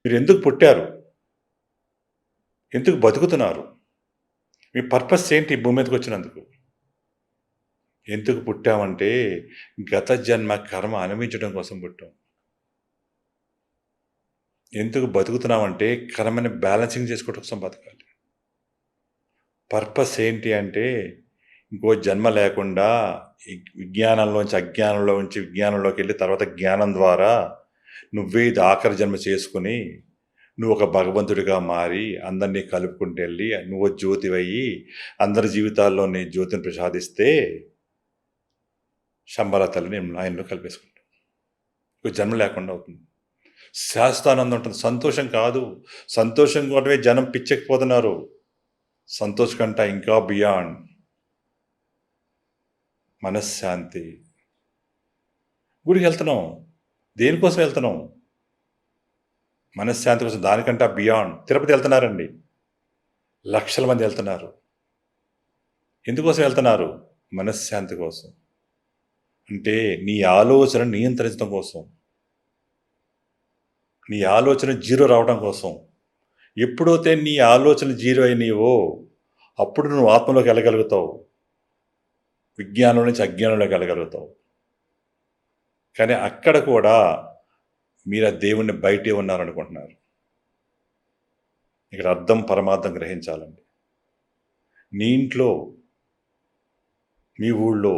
మీరు ఎందుకు పుట్టారు? ఎందుకు బతుకుతున్నారు? మీ పర్పస్ ఏంటి భూమి మీదకొచ్చినందుకు? ఎందుకు పుట్టామంటే, గత జన్మ కర్మ అనుభవించడం కోసం పుట్టాం. ఎందుకు బతుకుతున్నామంటే, కర్మని బ్యాలెన్సింగ్ చేసుకోవడం కోసం బతకాలి. పర్పస్ ఏంటి అంటే, ఇంకో జన్మ లేకుండా ఈ విజ్ఞానంలోంచి అజ్ఞానంలోంచి విజ్ఞానంలోకెళ్ళి తర్వాత జ్ఞానం ద్వారా నువ్వే ఇది ఆఖరి జన్మ చేసుకొని, నువ్వు ఒక భగవంతుడిగా మారి, అందరినీ కలుపుకుంటూ వెళ్ళి, నువ్వు జ్యోతివయ్యి, అందరి జీవితాల్లో నీ జ్యోతిని ప్రసాదిస్తే, శంబాల తల్లిని ఆయనలో కలిపేసుకుంటాం. ఇంకో జన్మ లేకుండా అవుతుంది. శాశ్వతానందం ఉంటుంది. సంతోషం కాదు. సంతోషం కోసమే జనం పిచ్చెక్కిపోతున్నారు. సంతోషం కంటే ఇంకా బియాండ్ మనశ్శాంతి. గుడికి వెళ్తున్నాం. దేనికోసం వెళ్తున్నాం? మనశ్శాంతి కోసం. దానికంటే బియాండ్. తిరుపతి వెళ్తున్నారండి. లక్షల మంది వెళ్తున్నారు. ఎందుకోసం వెళ్తున్నారు? మనశ్శాంతి కోసం. అంటే నీ ఆలోచన నియంత్రించడం కోసం, నీ ఆలోచన జీరో రావడం కోసం. ఎప్పుడైతే నీ ఆలోచన జీరో అయినవో అప్పుడు నువ్వు ఆత్మలోకి వెళ్ళగలుగుతావు, విజ్ఞానం నుంచి అజ్ఞానంలోకి వెళ్ళగలుగుతావు. కానీ అక్కడ కూడా మీరు ఆ దేవుణ్ణి బయటే ఉన్నారనుకుంటున్నారు. ఇక్కడ అర్థం పరమార్థం గ్రహించాలండి. నీ ఇంట్లో, మీ ఊళ్ళో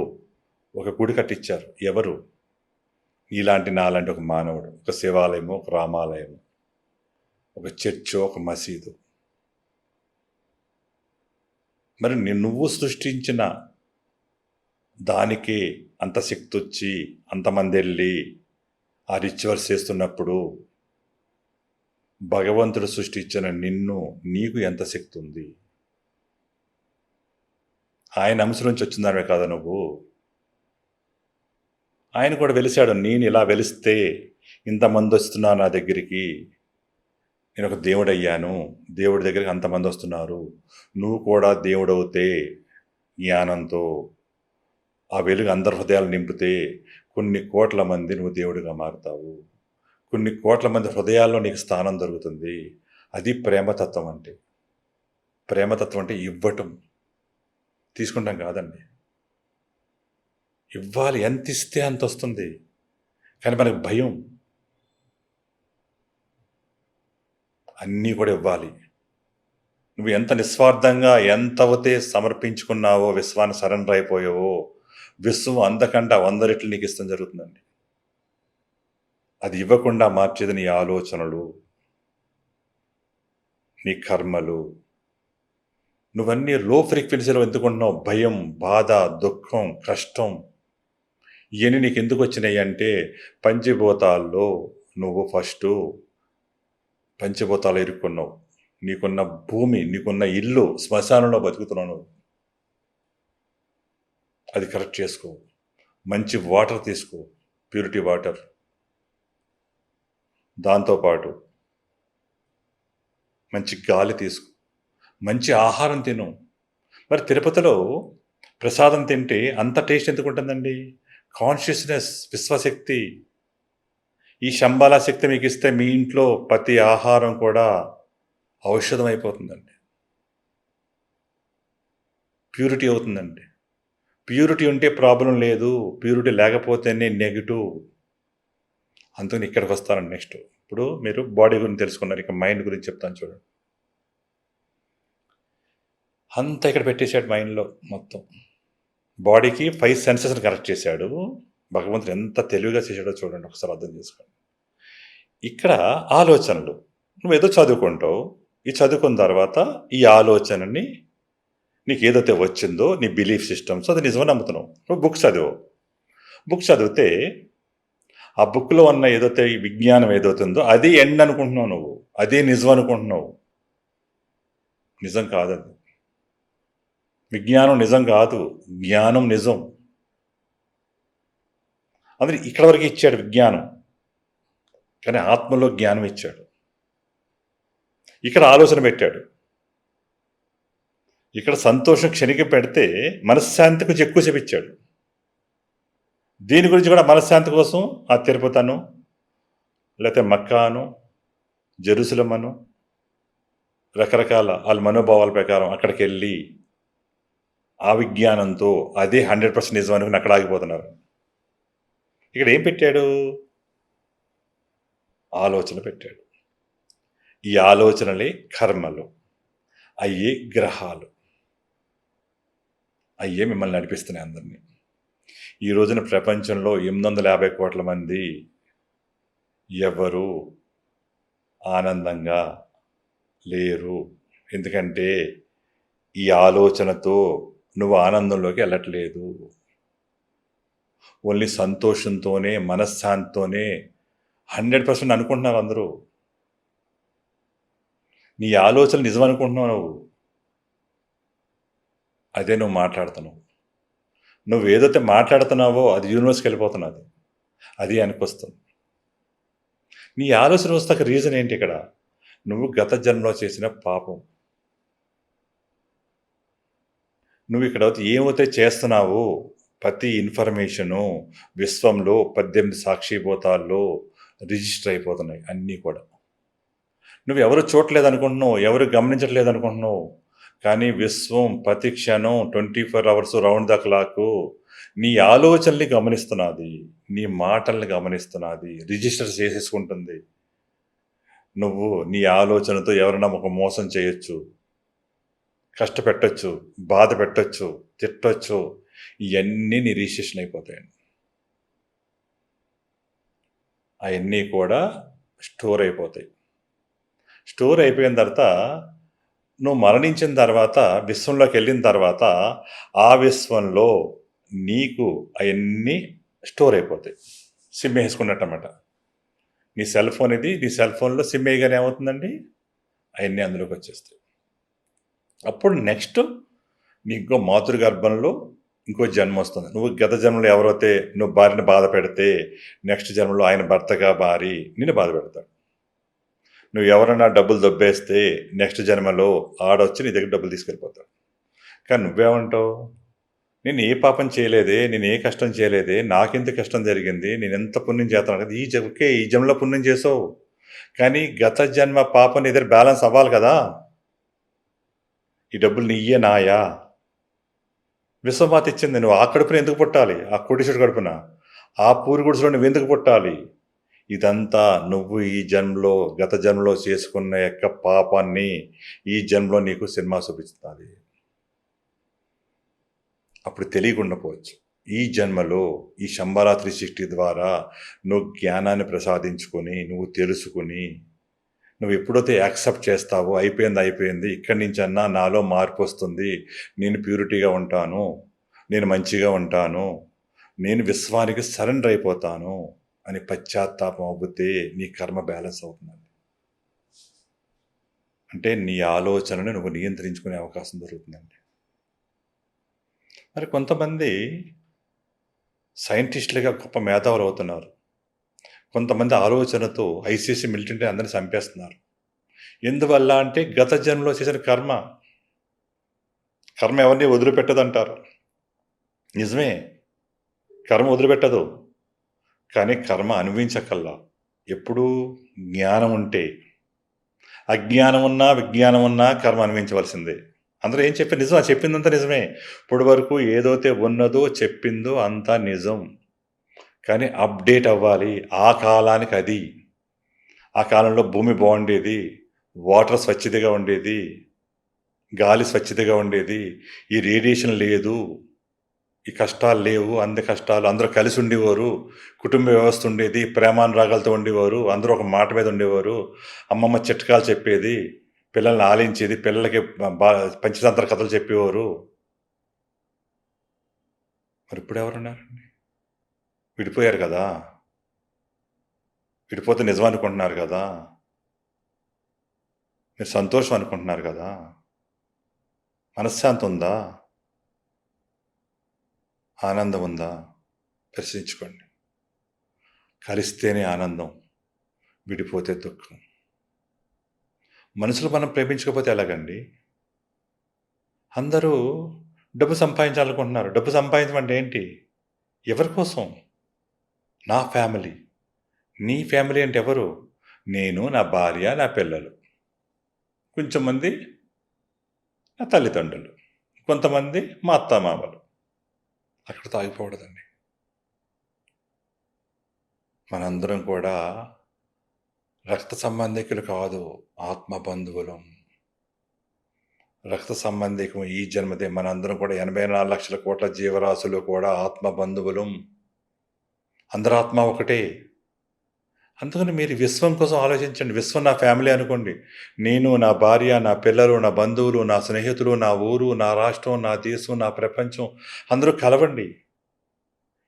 ఒక గుడి కట్టించారు. ఎవరు? నీలాంటి నాలాంటి ఒక మానవుడు. ఒక శివాలయము, ఒక రామాలయము, ఒక చర్చో, ఒక మసీదు. మరి నువ్వు సృష్టించిన దానికి అంత శక్తి వచ్చి అంతమంది వెళ్ళి ఆ రిచువల్స్ చేస్తున్నప్పుడు భగవంతుడు సృష్టించిన నిన్ను, నీకు ఎంత శక్తి ఉంది? ఆయన అంశ నుంచి వచ్చిందానివే కదా నువ్వు. ఆయన కూడా వెలిశాడు. నేను ఇలా వెలిస్తే ఇంతమంది వస్తున్నారు నా దగ్గరికి, నేను ఒక దేవుడయ్యాను, దేవుడి దగ్గరికి అంతమంది వస్తున్నారు. నువ్వు కూడా దేవుడవుతే జ్ఞానంతో ఆ వెలుగు అందరి హృదయాలు నింపితే కొన్ని కోట్ల మంది నువ్వు దేవుడిగా మారుతావు. కొన్ని కోట్ల మంది హృదయాల్లో నీకు స్థానం దొరుకుతుంది. అది ప్రేమతత్వం అంటే. ప్రేమతత్వం అంటే ఇవ్వటం, తీసుకుంటాం కాదండి. ఇవ్వాలి, ఎంత ఇస్తే అంత వస్తుంది. కానీ మనకు భయం. అన్నీ కూడా ఇవ్వాలి. నువ్వు ఎంత నిస్వార్థంగా ఎంత అవుతే సమర్పించుకున్నావో, విశ్వాన్ని సరెండర్ అయిపోయావో, విశ్వం అంతకంటే 100 రెట్లు నీకు ఇష్టం జరుగుతుందండి. అది ఇవ్వకుండా మార్చేది నీ ఆలోచనలు, నీ కర్మలు. నువ్వన్నీ లో ఫ్రీక్వెన్సీలో ఎందుకుంటున్నావు? భయం, బాధ, దుఃఖం, కష్టం. ఇవన్నీ నీకు ఎందుకు వచ్చినాయి అంటే, పంచభూతాల్లో నువ్వు ఫస్టు పంచభూతాలు ఇరుక్కున్నావు. నీకున్న భూమి, నీకున్న ఇల్లు శ్మశానంలో బతుకుతున్నావు. అది కరెక్ట్ చేసుకో. మంచి వాటర్ తీసుకో, ప్యూరిటీ వాటర్. దాంతోపాటు మంచి గాలి తీసుకో, మంచి ఆహారం తిను. మరి తిరుపతిలో ప్రసాదం తింటే అంత టేస్ట్ ఎందుకు ఉంటుందండి? కాన్షియస్నెస్, విశ్వశక్తి. ఈ శంబాల శక్తి మీకు ఇస్తే మీ ఇంట్లో ప్రతి ఆహారం కూడా ఔషధం అయిపోతుందండి. ప్యూరిటీ అవుతుందండి. ప్యూరిటీ ఉంటే ప్రాబ్లం లేదు, ప్యూరిటీ లేకపోతేనే నెగిటివ్. అందుకని ఇక్కడికి వస్తానండి నెక్స్ట్. ఇప్పుడు మీరు బాడీ గురించి తెలుసుకున్నారు, ఇక మైండ్ గురించి చెప్తాను చూడండి. అంతా ఇక్కడ పెట్టేశాడు మైండ్లో మొత్తం. బాడీకి 5 సెన్సెస్ని కరెక్ట్ చేశాడు భగవంతుడు. ఎంత తెలివిగా చేశాడో చూడండి, ఒకసారి అర్థం చేసుకోండి. ఇక్కడ ఆలోచనలు, నువ్వేదో చదువుకుంటావు. ఈ చదువుకున్న తర్వాత ఈ ఆలోచనని నీకు ఏదైతే వచ్చిందో నీ బిలీఫ్ సిస్టమ్స్, అది నిజమని నమ్ముతున్నావు. నువ్వు బుక్ చదివు. బుక్ చదివితే ఆ బుక్లో ఉన్న ఏదైతే ఈ విజ్ఞానం ఏదవుతుందో అది ఎండ్ అనుకుంటున్నావు నువ్వు, అదే నిజం అనుకుంటున్నావు. నిజం కాదది. విజ్ఞానం నిజం కాదు, జ్ఞానం నిజం. అందుకే ఇక్కడ వరకు ఇచ్చాడు విజ్ఞానం, కానీ ఆత్మలో జ్ఞానం ఇచ్చాడు. ఇక్కడ ఆలోచన పెట్టాడు. ఇక్కడ సంతోషం క్షణిక పెడితే మనశ్శాంతి కొంచెం ఎక్కువ చెప్పించాడు. దీని గురించి కూడా మనశ్శాంతి కోసం ఆ తిరుపతను, లేకపోతే మక్కాను, జెరూసలేమను రకరకాల ఆళ్ళ మనోభావాల ప్రకారం అక్కడికెళ్ళి, ఆ విజ్ఞానంతో అదే 100% నిజం అనుకుని అక్కడ ఆగిపోతున్నారు. ఇక్కడ ఏం పెట్టాడు? ఆలోచన పెట్టాడు. ఈ ఆలోచనలే కర్మలు. అయ్యే గ్రహాలు. అయ్యే మిమ్మల్ని నడిపిస్తున్నాయి అందరిని. ఈ రోజున ప్రపంచంలో 850 కోట్ల మంది ఎవరు ఆనందంగా లేరు. ఎందుకంటే ఈ ఆలోచనతో నువ్వు ఆనందంలోకి వెళ్ళట్లేదు. ఓన్లీ సంతోషంతోనే, మనశ్శాంతితోనే 100% అనుకుంటున్నారు అందరూ. నీ ఆలోచన నిజం అనుకుంటున్నావు నువ్వు. అదే నువ్వు మాట్లాడుతున్నావు. నువ్వేదైతే మాట్లాడుతున్నావో అది యూనివర్స్‌కి వెళ్ళిపోతున్నది. అది వెనకొస్తుంది. నీ ఆలోచన వస్తాక రీజన్ ఏంటి ఇక్కడ? నువ్వు గత జన్మలో చేసిన పాపం. నువ్వు ఇక్కడ ఏమైతే చేస్తున్నావో ప్రతి ఇన్ఫర్మేషను విశ్వంలో 18 సాక్షిభూతాల్లో రిజిస్టర్ అయిపోతున్నాయి అన్నీ కూడా. నువ్వు ఎవరు చూడలేదనుకుంటున్నావు, ఎవరు గమనించట్లేదనుకుంటున్నావు. కానీ విశ్వం ప్రతి క్షణం 24 అవర్స్ రౌండ్ ద క్లాక్ నీ ఆలోచనల్ని గమనిస్తున్నది. నీ మాటల్ని గమనిస్తున్నది. రిజిస్టర్ చేసేసుకుంటుంది. నువ్వు నీ ఆలోచనతో ఎవరైనా ఒక మోసం చేయొచ్చు, కష్టపెట్టొచ్చు, బాధ పెట్టొచ్చు, తిట్టొచ్చు. ఇయన్నీ నీ రిజిస్ట్రేషన్ అయిపోతాయండి. అవన్నీ కూడా స్టోర్ అయిపోతాయి. స్టోర్ అయిపోయిన తర్వాత నువ్వు మరణించిన తర్వాత విశ్వంలోకి వెళ్ళిన తర్వాత ఆ విశ్వంలో నీకు అవన్నీ స్టోర్ అయిపోతాయి. సిమ్ వేసుకున్నట్టన్నమాట. నీ సెల్ ఫోన్ ఇది, నీ సెల్ ఫోన్లో సిమ్ వేయగానే ఏమవుతుందండి? అవన్నీ అందులోకి వచ్చేస్తాయి. అప్పుడు నెక్స్ట్ నీకు ఇంకో మాతృగర్భంలో ఇంకో జన్మ వస్తుంది. నువ్వు గత జన్మలో ఎవరైతే నువ్వు భార్యని బాధ పెడితే నెక్స్ట్ జన్మలో ఆయన భర్తగా మారి నిన్ను బాధ పెడతాడు. నువ్వు ఎవరైనా డబ్బులు దొబ్బేస్తే నెక్స్ట్ జన్మలో ఆడొచ్చి నీ దగ్గర డబ్బులు తీసుకెళ్ళిపోతాడు. కానీ నువ్వేమంటావు? నేను ఏ పాపం చేయలేదే, నేను ఏ కష్టం చేయలేదే, నాకెంత కష్టం జరిగింది, నేను ఎంత పుణ్యం చేస్తాను కదా. ఈ జన్మలో పుణ్యం చేసావు, కానీ గత జన్మ పాపం నీ దగ్గర బ్యాలెన్స్ అవ్వాలి కదా. ఈ డబ్బులు నీయే నాయా? విశ్వమాత ఇచ్చింది. నువ్వు ఆ కడుపున ఎందుకు పుట్టాలి? ఆ కోటీశ్వరుడు కడుపున, ఆ పూరి గుడిసెలో నువ్వు ఎందుకు పుట్టాలి? ఇదంతా నువ్వు ఈ జన్మలో గత జన్మలో చేసుకున్న యొక్క పాపాన్ని ఈ జన్మలో నీకు సినిమా చూపిస్తుంది. అప్పుడు తెలియకుండా పోవచ్చు. ఈ జన్మలో ఈ శంబరా 360 ద్వారా నువ్వు జ్ఞానాన్ని ప్రసాదించుకొని, నువ్వు తెలుసుకుని, నువ్వు ఎప్పుడైతే యాక్సెప్ట్ చేస్తావో అయిపోయింది, ఇక్కడి నుంచన్నా నాలో మార్పు వస్తుంది, నేను ప్యూరిటీగా ఉంటాను, నేను మంచిగా ఉంటాను, నేను విశ్వానికి సరెండర్ అయిపోతాను అని పశ్చాత్తాపం అవుతే నీ కర్మ బ్యాలెన్స్ అవుతుందండి. అంటే నీ ఆలోచనను నువ్వు నియంత్రించుకునే అవకాశం దొరుకుతుందండి. మరి కొంతమంది సైంటిస్టులుగా గొప్ప మేధావులు అవుతున్నారు. కొంతమంది ఆలోచనతో ఐసీసీ మిలిటరీ అందరిని చంపేస్తున్నారు. ఎందువల్ల అంటే గత జన్మలో చేసిన కర్మ ఎవరిని వదిలిపెట్టదంటారు. నిజమే, కర్మ వదిలిపెట్టదు. కానీ కర్మ అనుభవించకల్లా. ఎప్పుడు జ్ఞానం ఉంటే, అజ్ఞానం ఉన్నా విజ్ఞానం ఉన్నా కర్మ అనుభవించవలసిందే. అందరూ ఏం చెప్పారు? నిజం, చెప్పిందంతా నిజమే. ఇప్పటి వరకు ఏదైతే ఉన్నదో చెప్పిందో అంతా నిజం. కానీ అప్డేట్ అవ్వాలి ఆ కాలానికి. అది ఆ కాలంలో భూమి బాగుండేది, వాటర్ స్వచ్ఛతగా ఉండేది, గాలి స్వచ్ఛతగా ఉండేది, ఈ రేడియేషన్ లేదు, ఈ కష్టాలు లేవు, కష్టాలు అందరూ కలిసి ఉండేవారు, కుటుంబ వ్యవస్థ ఉండేది, ప్రేమానురాగాలతో ఉండేవారు, అందరూ ఒక మాట మీద ఉండేవారు, అమ్మమ్మ చిట్కాలు చెప్పేది, పిల్లల్ని ఆలించేది, పిల్లలకి పంచతంత్ర కథలు చెప్పేవారు. మరి ఇప్పుడు ఎవరున్నారండి? విడిపోయారు కదా. విడిపోతే నిజం అనుకుంటున్నారు కదా. మీరు సంతోషం అనుకుంటున్నారు కదా. మనశ్శాంతి ఉందా? ఆనందం ఉందా? ప్రశ్నించుకోండి. కలిస్తేనే ఆనందం, విడిపోతే దుఃఖం. మనుషులు మనం ప్రేమించకపోతే ఎలాగండి? అందరూ డబ్బు సంపాదించాలనుకుంటున్నారు. డబ్బు సంపాదించడం అంటే ఏంటి? ఎవరి కోసం? నా ఫ్యామిలీ. నీ ఫ్యామిలీ అంటే ఎవరు? నేను, నా భార్య, నా పిల్లలు. కొంచెం మంది నా తల్లిదండ్రులు. కొంతమంది మా అత్తామామలు. అక్కడితో ఆగిపోకూడదండి. మనందరం కూడా రక్త సంబంధికులు కాదు, ఆత్మ బంధువులం. రక్త సంబంధికం ఈ జన్మదే. మనందరం కూడా 84 లక్షల కోట్ల జీవరాశులు కూడా ఆత్మ బంధువులం. అందరి ఆత్మ ఒకటే. అందుకని మీరు విశ్వం కోసం ఆలోచించండి. విశ్వం నా ఫ్యామిలీ అనుకోండి. నేను, నా భార్య, నా పిల్లలు, నా బంధువులు, నా స్నేహితులు, నా ఊరు, నా రాష్ట్రం, నా దేశం, నా ప్రపంచం అందరూ కలవండి.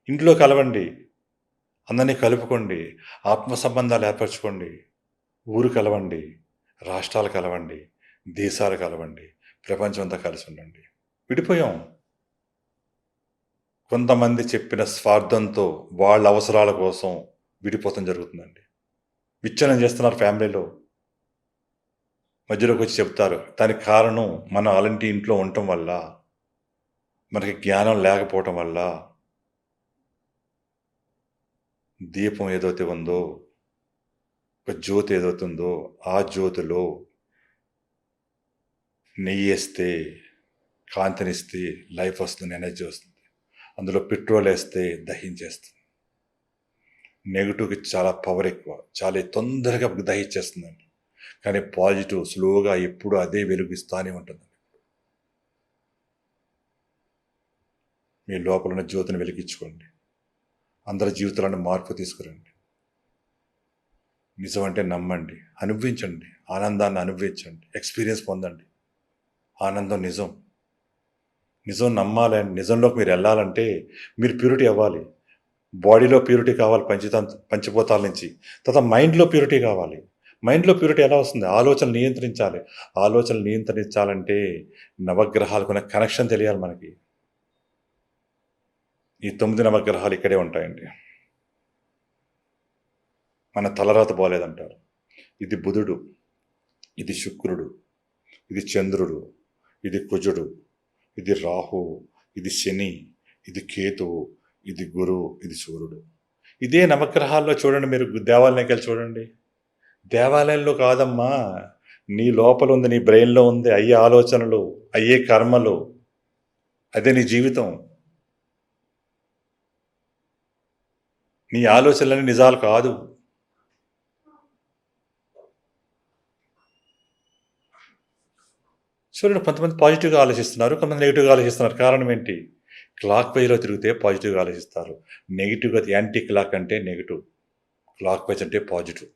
ఇంట్లో కలవండి. అందరినీ కలుపుకోండి. ఆత్మ సంబంధాలు ఏర్పరచుకోండి. ఊరు కలవండి, రాష్ట్రాలు కలవండి, దేశాలు కలవండి, ప్రపంచం అంతా కలిసి ఉండండి. విడిపోయాం. కొంతమంది చెప్పిన స్వార్థంతో వాళ్ళ అవసరాల కోసం విడిపోతం జరుగుతుందండి. విచ్ఛిన్నం చేస్తున్నారు ఫ్యామిలీలో. మధ్యలోకి వచ్చి చెప్తారు. దానికి కారణం మనం అలాంటి ఇంట్లో ఉండటం వల్ల, మనకి జ్ఞానం లేకపోవటం వల్ల. దీపం ఏదైతే ఉందో, ఒక జ్యోతి ఏదైతే ఉందో, ఆ జ్యోతిలో నెయ్యేస్తే, కాంతినిస్తే లైఫ్ వస్తుంది, ఎనర్జీ వస్తుంది. అందులో పెట్రోల్ వేస్తే దహించేస్తుంది. నెగిటివ్కి చాలా పవర్ ఎక్కువ, చాలా తొందరగా దహించేస్తుందండి. కానీ పాజిటివ్ స్లోగా ఎప్పుడు అదే వెలుగిస్తూనే ఉంటుందండి. మీ లోపల ఉన్న జ్యోతిని వెలిగించుకోండి. అందరి జీవితాలను మార్పు తీసుకురండి. నిజం అంటే నమ్మండి, అనుభవించండి, ఆనందాన్ని అనుభవించండి, ఎక్స్పీరియన్స్ పొందండి. ఆనందం నిజం. నిజం నమ్మాలని, నిజంలోకి మీరు వెళ్ళాలంటే మీరు ప్యూరిటీ అవ్వాలి. బాడీలో ప్యూరిటీ కావాలి, పంచభూతాల నుంచి. తర్వాత మైండ్లో ప్యూరిటీ కావాలి. మైండ్లో ప్యూరిటీ ఎలా వస్తుంది? ఆలోచనలు నియంత్రించాలి. ఆలోచనలు నియంత్రించాలంటే నవగ్రహాలకున్న కనెక్షన్ తెలియాలి మనకి. ఈ 9 నవగ్రహాలు ఇక్కడే ఉంటాయండి. మన తలరాత బాలేదంటారు. ఇది బుధుడు, ఇది శుక్రుడు, ఇది చంద్రుడు, ఇది కుజుడు, ఇది రాహువు, ఇది శని, ఇది కేతువు, ఇది గురువు, ఇది సూర్యుడు. ఇదే నవగ్రహాల్లో చూడండి. మీరు దేవాలయానికి వెళ్ళి చూడండి. దేవాలయంలో కాదమ్మా, నీ లోపల ఉంది, నీ బ్రెయిన్లో ఉంది. అయ్యే ఆలోచనలు, అయ్యే కర్మలు, అదే నీ జీవితం. నీ ఆలోచనలని నిజాలు కాదు. చూడండి, కొంతమంది పాజిటివ్గా ఆలోచిస్తున్నారు, కొంతమంది నెగిటివ్గా ఆలోచిస్తున్నారు. కారణం ఏంటి? క్లాక్ వైజ్లో తిరిగితే పాజిటివ్గా ఆలోచిస్తారు. నెగిటివ్గా, యాంటీ క్లాక్ అంటే నెగిటివ్, క్లాక్ వైజ్ అంటే పాజిటివ్.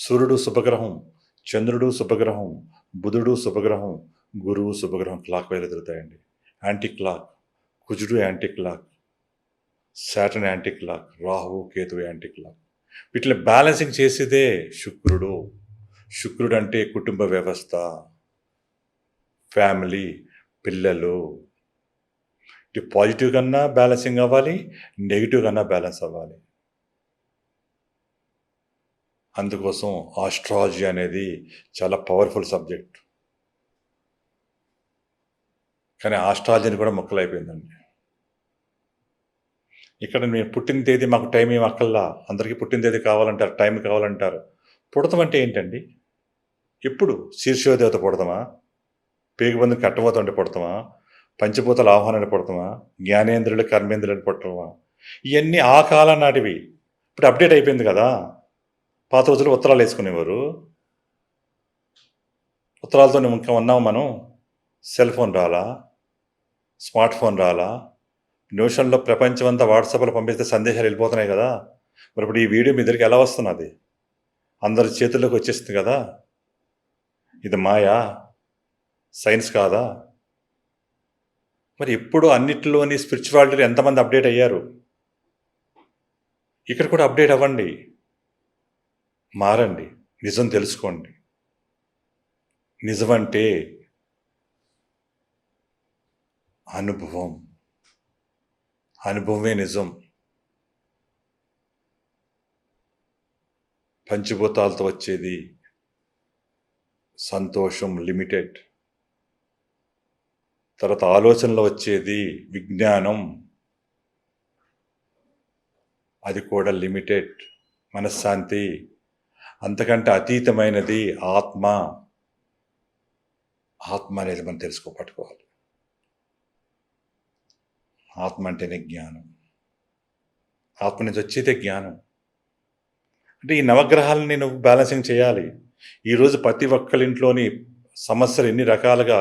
సూర్యుడు శుభగ్రహం, చంద్రుడు శుభగ్రహం, బుధుడు శుభగ్రహం, గురువు శుభగ్రహం క్లాక్ వైజ్లో తిరుగుతాయండి. యాంటీ క్లాక్ కుజుడు, anti clock Saturn, anti clock రాహువు, కేతువు యాంటీ క్లాక్. వీటిని బ్యాలెన్సింగ్ చేసేదే శుక్రుడు. శుక్రుడు అంటే కుటుంబ వ్యవస్థ, ఫ్యామిలీ, పిల్లలు. ఇటు పాజిటివ్ కన్నా బ్యాలెన్సింగ్ అవ్వాలి, నెగిటివ్ కన్నా బ్యాలెన్స్ అవ్వాలి. అందుకోసం ఆస్ట్రాలజీ అనేది చాలా పవర్ఫుల్ సబ్జెక్ట్. కానీ ఆస్ట్రాలజీని కూడా మొక్కలైపోయిందండి. ఇక్కడ నేను పుట్టిన తేదీ, మాకు టైం ఏమి అక్కల్లా, అందరికీ పుట్టిన తేదీ కావాలంటారు, టైం కావాలంటారు. పుడతం అంటే ఏంటండి? ఎప్పుడు? శీర్షోదేవత పుడతామా? పేగుబంధం కట్టబోతుంటే పుడతామా? పంచభూతాల ఆహ్వానాన్ని పుడతామా? జ్ఞానేంద్రులు, కర్మేంద్రులు పుట్టమా? ఇవన్నీ ఆ కాలం నాటివి. ఇప్పుడు అప్డేట్ అయిపోయింది కదా. పాత రోజులు ఉత్తరాలు వేసుకునేవారు. ఉత్తరాలతో ఇంకా ఉన్నాం మనం. సెల్ ఫోన్ రాలా, స్మార్ట్ ఫోన్ రాలా, నిమిషంలో ప్రపంచం అంతా వాట్సాప్లో పంపిస్తే సందేశాలు వెళ్ళిపోతున్నాయి కదా. మరి ఇప్పుడు ఈ వీడియో మీ దగ్గరికి ఎలా వస్తున్నది? అందరి చేతుల్లోకి వచ్చేస్తుంది కదా. ఇది మాయా, సైన్స్ కాదా? మరి ఎప్పుడు అన్నిటిలోని స్పిరిచువాలిటీలో ఎంతమంది అప్డేట్ అయ్యారు? ఇక్కడ కూడా అప్డేట్ అవ్వండి, మారండి, నిజం తెలుసుకోండి. నిజమంటే అనుభవం, అనుభవమే నిజం. పంచభూతాలతో వచ్చేది సంతోషం లిమిటెడ్. తర్వాత ఆలోచనలో వచ్చేది విజ్ఞానం, అది కూడా లిమిటెడ్. మనశ్శాంతి అంతకంటే అతీతమైనది ఆత్మ. ఆత్మ అనేది మనం పట్టుకోవాలి. ఆత్మ అంటేనే జ్ఞానం. ఆత్మ నుంచి వచ్చేదే జ్ఞానం. అంటే ఈ నవగ్రహాలని నువ్వు బ్యాలెన్సింగ్ చేయాలి. ఈరోజు ప్రతి ఒక్కరింట్లోని సమస్యలు ఎన్ని రకాలుగా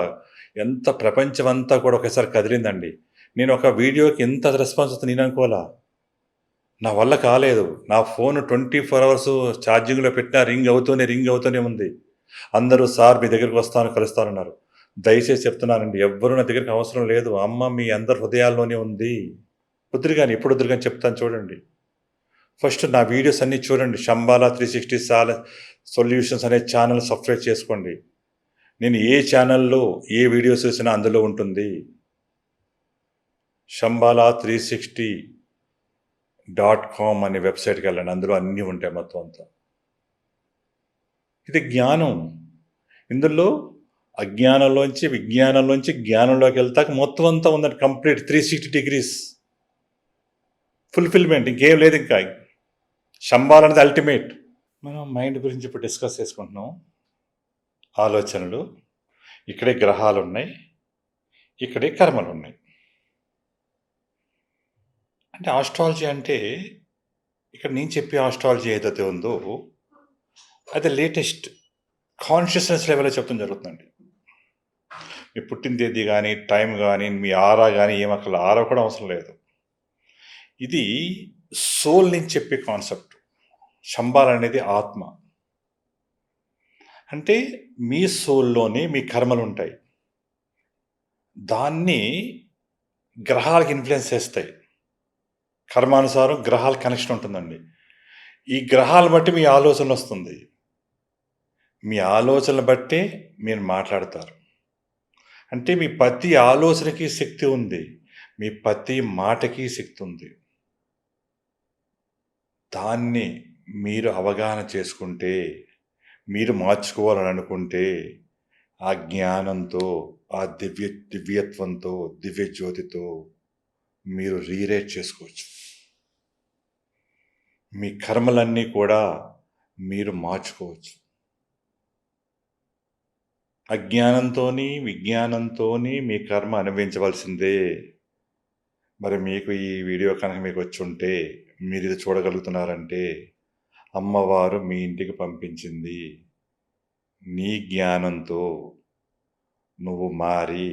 ఎంత ప్రపంచమంతా కూడా ఒకేసారి కదిలిందండి. నేను ఒక వీడియోకి ఎంత రెస్పాన్స్ వస్తుంది నేను అనుకోలా. నా వల్ల కాలేదు. నా ఫోను 24 అవర్స్ ఛార్జింగ్‌లో పెట్టినా రింగ్ అవుతూనే ఉంది. అందరూ సార్ మీ దగ్గరికి వస్తాను, కలుస్తానన్నారు. దయచేసి చెప్తున్నానండి, ఎవ్వరు నా దగ్గరికి అవసరం లేదు. అమ్మ మీ అందరి హృదయాల్లోనే ఉంది. ఎప్పుడు వద్దురు గాని చెప్తాను చూడండి. ఫస్ట్ నా వీడియోస్ అన్నీ చూడండి. శంబాలా 360 సొల్యూషన్స్ అనే ఛానల్ సబ్స్క్రైబ్ చేసుకోండి. నేను ఏ ఛానల్‌లో ఏ వీడియోస్ చూసినా అందులో ఉంటుంది. శంబాలా 360.com అనే వెబ్‌సైట్‌కి వెళ్ళండి. అందులో అన్నీ ఉంటాయి మొత్తం అంతా. ఇది జ్ఞానం. ఇందులో అజ్ఞానంలోంచి, విజ్ఞానంలోంచి జ్ఞానంలోకి వెళ్తాక మొత్తం అంతా ఉందండి. Complete 360 degrees fulfilment. ఇంకేం లేదు ఇంకా. శంబాలా అనేది అల్టిమేట్. మనం మైండ్ గురించి ఇప్పుడు డిస్కస్ చేసుకుంటున్నాం. ఆలోచనలు. ఇక్కడే గ్రహాలున్నాయి. ఇక్కడే కర్మలున్నాయి. అంటే ఆస్ట్రాలజీ అంటే ఇక్కడ నేను చెప్పే ఆస్ట్రాలజీ ఏదైతే ఉందో అది లేటెస్ట్ కాన్షియస్నెస్ లెవెల్లో చెప్పడం జరుగుతుందండి. మీ పుట్టిన తేదీ కానీ, టైం కానీ, మీ ఆరా కానీ ఏమక్కర్లేదు. ఆరా కూడా అవసరం లేదు. ఇది సోల్ నుంచి చెప్పే కాన్సెప్ట్. శంబాలా అనేది ఆత్మ. అంటే మీ సోల్‌లోనే మీ కర్మలుంటాయి. దాన్ని గ్రహాలకు ఇన్‌ఫ్లుయెన్స్ చేస్తాయి. కర్మానుసారం గ్రహాల కనెక్షన్ ఉంటుందండి. ఈ గ్రహాలను బట్టి మీ ఆలోచనలొస్తుంది. మీ ఆలోచనలు బట్టే మీరు మాట్లాడతారు. అంటే మీ ప్రతి ఆలోచనకి శక్తి ఉంది. మీ ప్రతి మాటకి శక్తి ఉంది. దాన్ని మీరు అవగాహన చేసుకుంటే, మీరు మార్చుకోవాలని అనుకుంటే, ఆ జ్ఞానంతో, ఆ దివ్యత్వంతో, దివ్య జ్యోతితో మీరు రీరైట్ చేసుకోవచ్చు. మీ కర్మలన్నీ కూడా మీరు మార్చుకోవచ్చు. అజ్ఞానంతోని, విజ్ఞానంతోని మీ కర్మ అనుభవించవలసిందే. మరి మీకు ఈ వీడియో కనుక మీకు వచ్చుంటే, మీరు ఇది చూడగలుగుతున్నారంటే, అమ్మవారు మీ ఇంటికి పంపించింది. నీ జ్ఞానంతో నువ్వు మారి,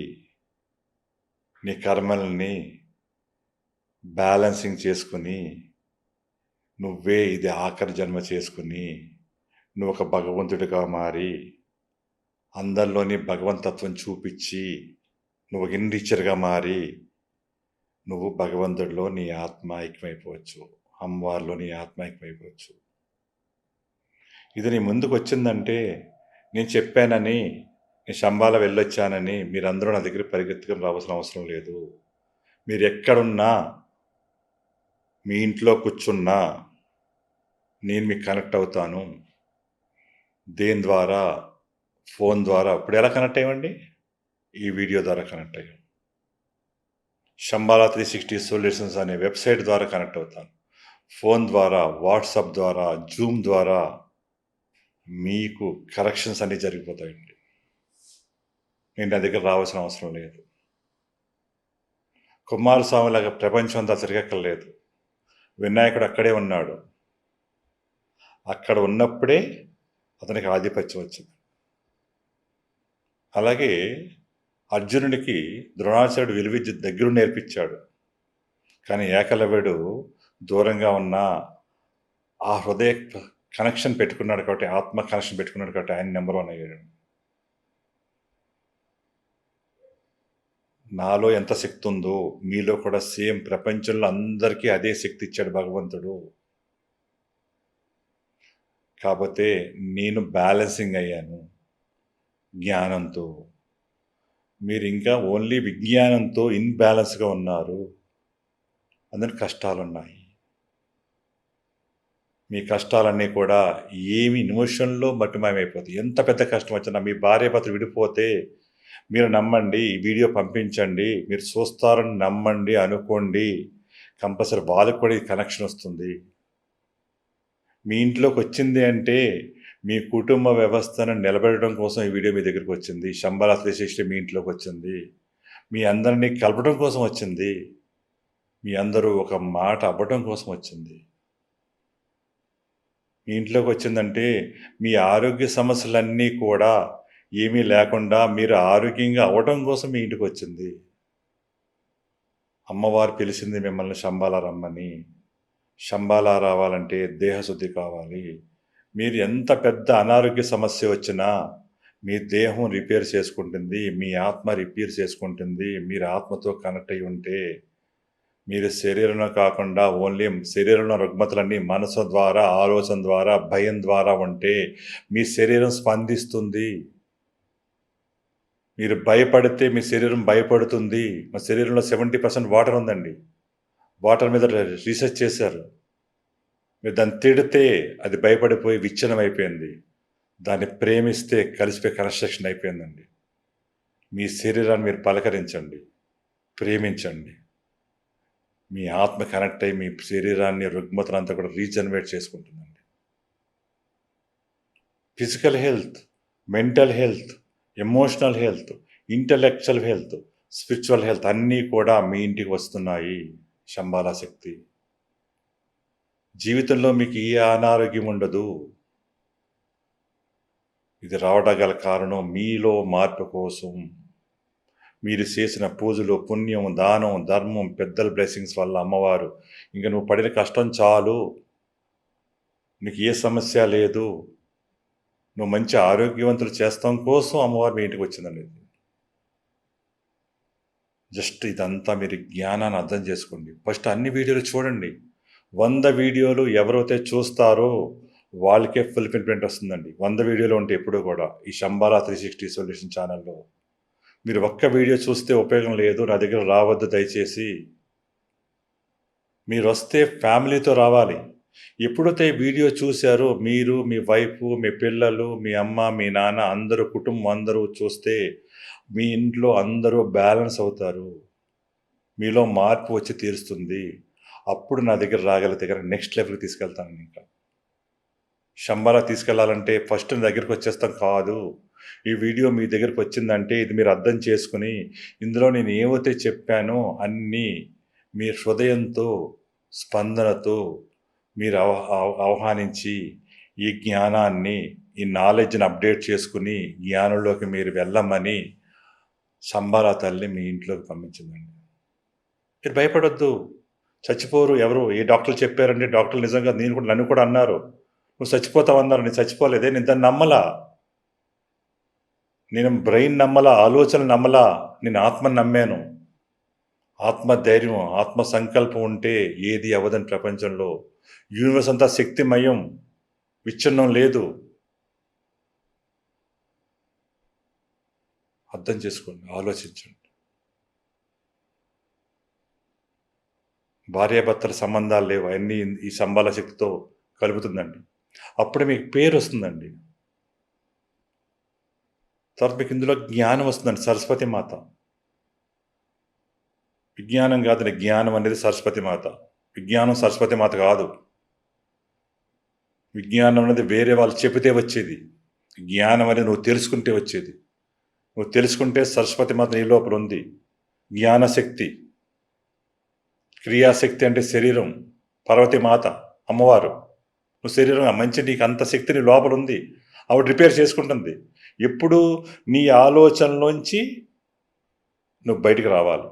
నీ కర్మల్ని బ్యాలెన్సింగ్ చేసుకుని, నువ్వే ఇది ఆఖరి జన్మ చేసుకుని, నువ్వు ఒక భగవంతుడిగా మారి, అందరిలోని భగవంతత్వం చూపించి, నువ్వు ఎన్రిచర్‌గా మారి, నువ్వు భగవంతుడిలో నీ ఆత్మ ఐక్యమైపోవచ్చు. అమ్మవారిలో నీ ఆత్మ ఐక్యమైపోవచ్చు. ఇది నీ ముందుకొచ్చిందంటే, నేను చెప్పానని, నేను శంబాలా వెళ్ళొచ్చానని మీరందరూ నా దగ్గరికి పరిగెత్తుకొని రావాల్సిన అవసరం లేదు. మీరెక్కడున్నా, మీ ఇంట్లో కూర్చున్నా, నేను మీకు కనెక్ట్ అవుతాను. దేని ద్వారా? ఫోన్ ద్వారా. ఇప్పుడు ఎలా కనెక్ట్ అయ్యామండి? ఈ వీడియో ద్వారా కనెక్ట్ అయ్యాం. శంబాలా 360 సొల్యూషన్స్ అనే వెబ్‌సైట్ ద్వారా కనెక్ట్ అవుతాను. ఫోన్ ద్వారా, వాట్సాప్ ద్వారా, జూమ్ ద్వారా మీకు కరెక్షన్స్ అన్నీ జరిగిపోతాయండి. నేను నా దగ్గర రావాల్సిన అవసరం లేదు. కుమారస్వామిలాగా ప్రపంచం అంతా తిరగక్కర్లేదు. వినాయకుడు అక్కడే ఉన్నాడు. అక్కడ ఉన్నప్పుడే అతనికి ఆధిపత్యం వచ్చింది. అలాగే అర్జునుడికి ద్రోణాచార్యుడు విలువిద్య దగ్గరుండి నేర్పించాడు. కానీ ఏకలవ్యుడు దూరంగా ఉన్న ఆ హృదయ కనెక్షన్ పెట్టుకున్నాడు కాబట్టి, ఆత్మ కనెక్షన్ పెట్టుకున్నాడు కాబట్టి ఆయన నెంబర్ 1 అయ్యాడు. నాలో ఎంత శక్తి ఉందో మీలో కూడా సేమ్ ప్రపంచంలో అందరికీ అదే శక్తి ఇచ్చాడు భగవంతుడు. కాకపోతే నేను బ్యాలెన్సింగ్ అయ్యాను జ్ఞానంతో. మీరు ఇంకా ఓన్లీ విజ్ఞానంతో ఇన్‌బ్యాలెన్స్‌గా ఉన్నారు. అందుకని కష్టాలున్నాయి. మీ కష్టాలన్నీ కూడా ఏమి నిమిషంలో మట్టుమాయమైపోతాయి. ఎంత పెద్ద కష్టం వచ్చినా మీ భార్యాభర్తలు విడిపోతే మీరు నమ్మండి, ఈ వీడియో పంపించండి, మీరు చూస్తారని నమ్మండి, అనుకోండి. కంపల్సరీ వాళ్ళకి కూడా ఈ కనెక్షన్ వస్తుంది. మీ ఇంట్లోకి వచ్చింది అంటే మీ కుటుంబ వ్యవస్థను నిలబెట్టడం కోసం ఈ వీడియో మీ దగ్గరికి వచ్చింది. శంబాలా 360 మీ ఇంట్లోకి వచ్చింది. మీ అందరినీ కలపడం కోసం వచ్చింది. మీ అందరూ ఒక మాట అవ్వడం కోసం వచ్చింది. మీ ఇంట్లోకి వచ్చిందంటే మీ ఆరోగ్య సమస్యలన్నీ కూడా ఏమీ లేకుండా మీరు ఆరోగ్యంగా అవ్వడం కోసం మీ ఇంటికి వచ్చింది. అమ్మవారు పిలిచింది మిమ్మల్ని శంబాలా రమ్మని. శంబాలా రావాలంటే దేహశుద్ధి కావాలి. మీరు ఎంత పెద్ద అనారోగ్య సమస్య వచ్చినా మీ దేహం రిపేర్ చేసుకుంటుంది. మీ ఆత్మ రిపేర్ చేసుకుంటుంది. మీరు ఆత్మతో కనెక్ట్ అయి ఉంటే మీరు శరీరంలో కాకుండా ఓన్లీ శరీరంలో రుగ్మతలన్నీ మనసు ద్వారా, ఆలోచన ద్వారా, భయం ద్వారా ఉంటే మీ శరీరం స్పందిస్తుంది. మీరు భయపడితే మీ శరీరం భయపడుతుంది. మా శరీరంలో 70% వాటర్ ఉందండి. వాటర్ మీద రీసెర్చ్ చేశారు. మీరు దాన్ని తిడితే అది భయపడిపోయి విచ్ఛిన్నం అయిపోయింది. దాన్ని ప్రేమిస్తే కలిసిపోయి కన్‌స్ట్రక్షన్ అయిపోయిందండి. మీ శరీరాన్ని మీరు పలకరించండి. ప్రేమించండి. మీ ఆత్మ కనెక్ట్ అయ్యి మీ శరీరాన్ని రుగ్మతలంతా కూడా రీజనరేట్ చేసుకుంటుందండి. Physical health, mental health, emotional health, intellectual health, spiritual health అన్నీ కూడా మీ ఇంటికి వస్తున్నాయి శంబాలా శక్తి. జీవితంలో మీకు ఏ అనారోగ్యం ఉండదు. ఇది రావడం గల కారణం మీలో మార్పు కోసం. మీరు చేసిన పూజలు, పుణ్యం, దానం, ధర్మం, పెద్దల బ్లెస్సింగ్స్ వల్ల అమ్మవారు ఇంక నువ్వు పడిన కష్టం చాలు, నీకు ఏ సమస్య లేదు, నువ్వు మంచి ఆరోగ్యవంతులు చేస్తాం కోసం అమ్మవారు మీ ఇంటికి వచ్చిందండి. జస్ట్ ఇదంతా మీరు జ్ఞానాన్ని అర్థం చేసుకోండి. ఫస్ట్ అన్ని వీడియోలు చూడండి. 100 వీడియోలు ఎవరైతే చూస్తారో వాళ్ళకే ఫుల్‌ఫిల్‌మెంట్ వస్తుందండి. 100 వీడియోలు ఉంటాయి ఎప్పుడూ కూడా ఈ శంబాలా 360 సొల్యూషన్ ఛానల్‌లో. మీరు ఒక్క వీడియో చూస్తే ఉపయోగం లేదు. నా దగ్గర రావద్దు దయచేసి. మీరొస్తే ఫ్యామిలీతో రావాలి. ఎప్పుడైతే వీడియో చూశారో మీరు, మీ వైఫు, మీ పిల్లలు, మీ అమ్మ, మీ నాన్న అందరూ కుటుంబం అందరూ చూస్తే మీ ఇంట్లో అందరూ బ్యాలెన్స్ అవుతారు. మీలో మార్పు వచ్చి తీరుస్తుంది. అప్పుడు నా దగ్గర రాగలిగితే గనక నెక్స్ట్ లెవెల్‌కి తీసుకెళ్తాను ఇంకా. శంబాలా తీసుకెళ్లాలంటే ఫస్ట్ నా దగ్గరికి వచ్చేస్తాం కాదు. ఈ వీడియో మీ దగ్గరికి వచ్చిందంటే ఇది మీరు అర్థం చేసుకుని ఇందులో నేను ఏవైతే చెప్పానో అన్నీ మీ హృదయంతో, స్పందనతో మీరు ఆహ్వానించి ఈ జ్ఞానాన్ని, ఈ నాలెడ్జ్‌ని అప్డేట్ చేసుకుని జ్ఞానంలోకి మీరు వెళ్ళమని శంబాలా తల్లి మీ ఇంట్లోకి పంపించిందండి. మీరు భయపడొద్దు. చచ్చిపోరు ఎవరు. ఏ డాక్టర్లు చెప్పారంటే డాక్టర్లు నిజంగా నన్ను కూడా అన్నారు. నువ్వు చచ్చిపోతావన్నారు. నేను చచ్చిపోలేదే. నేను దాన్ని నమ్మలా. నేను బ్రెయిన్ నమ్మలా, ఆలోచనలు నమ్మలా. నేను ఆత్మని నమ్మాను. ఆత్మ ధైర్యం, ఆత్మ సంకల్పం ఉంటే ఏది అవ్వదని ప్రపంచంలో. యూనివర్స్ అంతా శక్తిమయం. విచ్ఛిన్నం లేదు. అర్థం చేసుకోండి, ఆలోచించండి. భార్యాభర్తల సంబంధాలు లేవు. అన్నీ ఈ శంబాలా శక్తితో కలుపుతుందండి. అప్పుడు మీకు పేరు వస్తుందండి. తర్వాత మీకు ఇందులో జ్ఞానం వస్తుందండి. సరస్వతి మాత. విజ్ఞానం కాదండి, జ్ఞానం అనేది సరస్వతి మాత. విజ్ఞానం సరస్వతి మాత కాదు. విజ్ఞానం అనేది వేరే వాళ్ళు చెబితే వచ్చేది. జ్ఞానం అనేది నువ్వు తెలుసుకుంటే వచ్చేది. నువ్వు తెలుసుకుంటే సరస్వతి మాత నీ లోపల ఉంది. జ్ఞానశక్తి, క్రియాశక్తి అంటే శరీరం, పార్వతి మాత, అమ్మవారు. నువ్వు శరీరం మంచి నీకు అంత శక్తి నీ లోపల ఉంది. ఆవిడ రిపేర్ చేసుకుంటుంది. ఎప్పుడు నీ ఆలోచనలోంచి నువ్వు బయటికి రావాలి.